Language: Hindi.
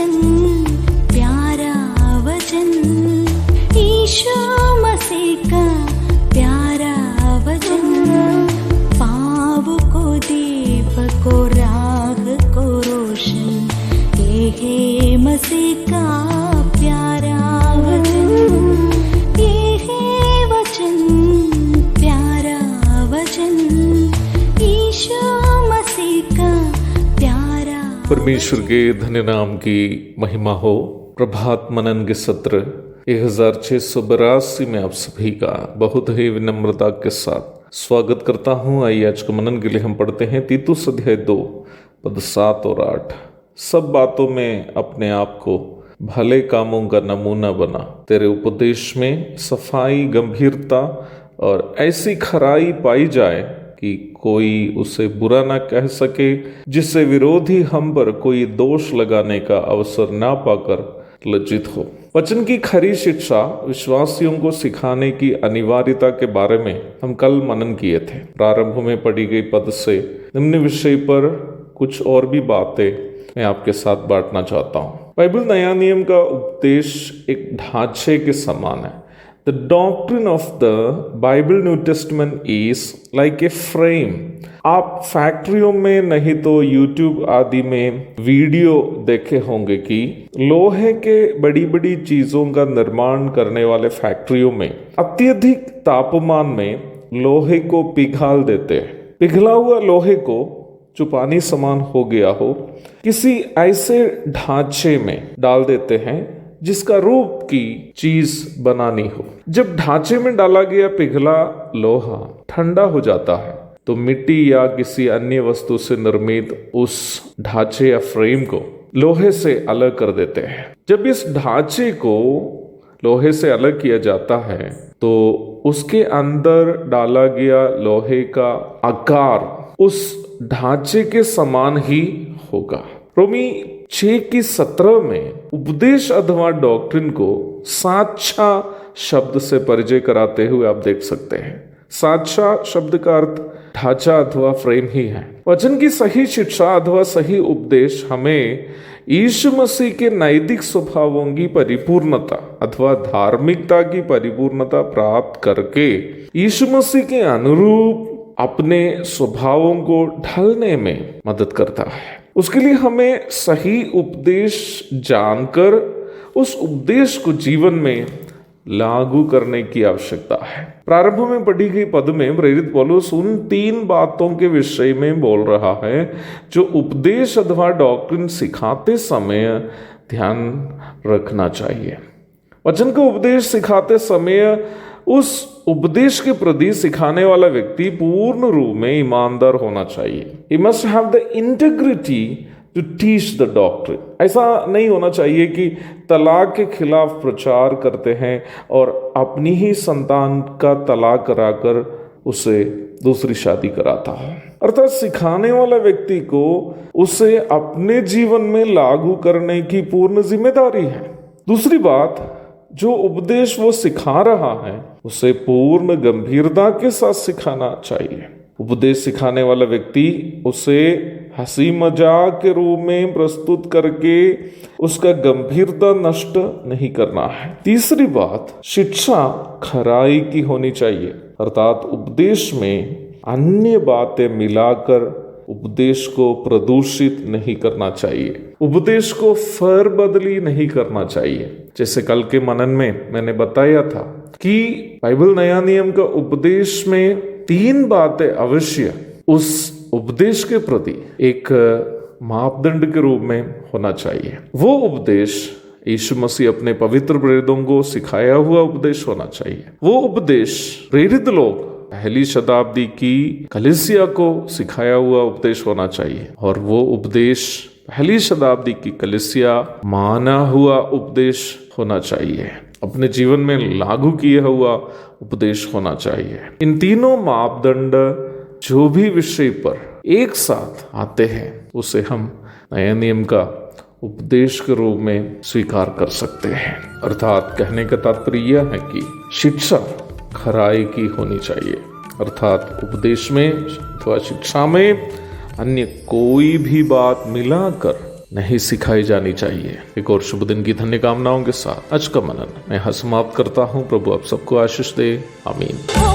वचन, प्यारा वचन, यीशु मसीह का प्यारा वचन, पाँव को दीप को राह को रोशन, ये है मसीह का प्यारा वचन, ये है वचन, प्यारा वचन, यीशु मसीह का प्यारा। परमेश्वर के धन्य नाम की महिमा हो। प्रभात मनन के सत्र 1682 में आप सभी का बहुत ही विनम्रता के साथ स्वागत करता हूँ। आइए आज के मनन के लिए हम पढ़ते हैं तीतुस अध्याय 2 पद 7 और 8। सब बातों में अपने आप को भले कामों का नमूना बना, तेरे उपदेश में सफाई, गंभीरता और ऐसी खराई पाई जाए कि कोई उसे बुरा ना कह सके, जिससे विरोधी हम पर कोई दोष लगाने का अवसर ना पाकर लज्जित हो। वचन की खरी शिक्षा विश्वासियों को सिखाने की अनिवार्यता के बारे में हम कल मनन किए थे। प्रारंभ में पढ़ी गई पद से निम्न विषय पर कुछ और भी बातें मैं आपके साथ बांटना चाहता हूँ। बाइबल नया नियम का उपदेश एक ढांचे के समान है। The doctrine of the Bible New Testament is like a frame. आप फैक्ट्रियों में नहीं तो YouTube आदि में वीडियो देखे होंगे कि लोहे के बड़ी बड़ी चीजों का निर्माण करने वाले फैक्ट्रियों में अत्यधिक तापमान में लोहे को पिघाल देते हैं। पिघला हुआ लोहे को जो पानी समान हो गया हो, किसी ऐसे ढांचे में डाल देते हैं जिसका रूप की चीज बनानी हो। जब ढांचे में डाला गया पिघला लोहा ठंडा हो जाता है तो मिट्टी या किसी अन्य वस्तु से निर्मित उस ढांचे या फ्रेम को लोहे से अलग कर देते हैं। जब इस ढांचे को लोहे से अलग किया जाता है तो उसके अंदर डाला गया लोहे का आकार उस ढांचे के समान ही होगा। रोमी 6:17 में उपदेश अथवा डॉक्ट्रिन को साचा शब्द से परिचय कराते हुए आप देख सकते हैं। साचा शब्द का अर्थ ढांचा अथवा फ्रेम ही है। वचन की सही शिक्षा अथवा सही उपदेश हमें यीशु मसीह के नैतिक स्वभावों की परिपूर्णता अथवा धार्मिकता की परिपूर्णता प्राप्त करके यीशु मसीह के अनुरूप अपने स्वभावों को ढलने में मदद करता है। उसके लिए हमें सही उपदेश जानकर उस उपदेश को जीवन में लागू करने की आवश्यकता है। प्रारंभ में पढ़ी गई पद में प्रेरित पौलुस उन 3 बातों के विषय में बोल रहा है जो उपदेश अथवा डॉक्ट्रिन सिखाते समय ध्यान रखना चाहिए। वचन का उपदेश सिखाते समय उस उपदेश के प्रति सिखाने वाला व्यक्ति पूर्ण रूप में ईमानदार होना चाहिए। He must have the integrity to teach the doctrine. ऐसा नहीं होना चाहिए कि तलाक के खिलाफ प्रचार करते हैं और अपनी ही संतान का तलाक कराकर उसे दूसरी शादी कराता है। अर्थात सिखाने वाला व्यक्ति को उसे अपने जीवन में लागू करने की पूर्ण जिम्मेदारी है। दूसरी बात, जो उपदेश वो सिखा रहा है उसे पूर्ण गंभीरता के साथ सिखाना चाहिए। उपदेश सिखाने वाला व्यक्ति उसे हंसी मजाक के रूप में प्रस्तुत करके उसका गंभीरता नष्ट नहीं करना है। तीसरी बात, शिक्षा खराई की होनी चाहिए। अर्थात उपदेश में अन्य बातें मिलाकर उपदेश को प्रदूषित नहीं करना चाहिए। उपदेश को फेरबदली नहीं करना चाहिए। जैसे कल के मनन में मैंने बताया था कि बाइबल नया नियम का उपदेश में 3 बातें अवश्य उस उपदेश के प्रति एक मापदंड के रूप में होना चाहिए। वो उपदेश यीशु मसीह अपने पवित्र प्रेरितों को सिखाया हुआ उपदेश होना चाहिए। वो उपदेश प्रेरित लोग पहली शताब्दी की कलीसिया को सिखाया हुआ उपदेश होना चाहिए और वो उपदेश पहली शताब्दी की कलीसिया माना हुआ उपदेश होना चाहिए। अपने जीवन में लागू किया हुआ उपदेश होना चाहिए। इन तीनों मापदंड जो भी विषय पर एक साथ आते हैं उसे हम नया नियम का उपदेश के रूप में स्वीकार कर सकते हैं। अर्थात कहने का तात्पर्य यह है कि शिक्षा खराई की होनी चाहिए। अर्थात उपदेश में अथवा शिक्षा में अन्य कोई भी बात मिलाकर नहीं सिखाई जानी चाहिए। एक और शुभ दिन की धन्य कामनाओं के साथ आज का मनन मैं यहाँ समाप्त करता हूँ। प्रभु आप सबको आशीष दे। आमीन।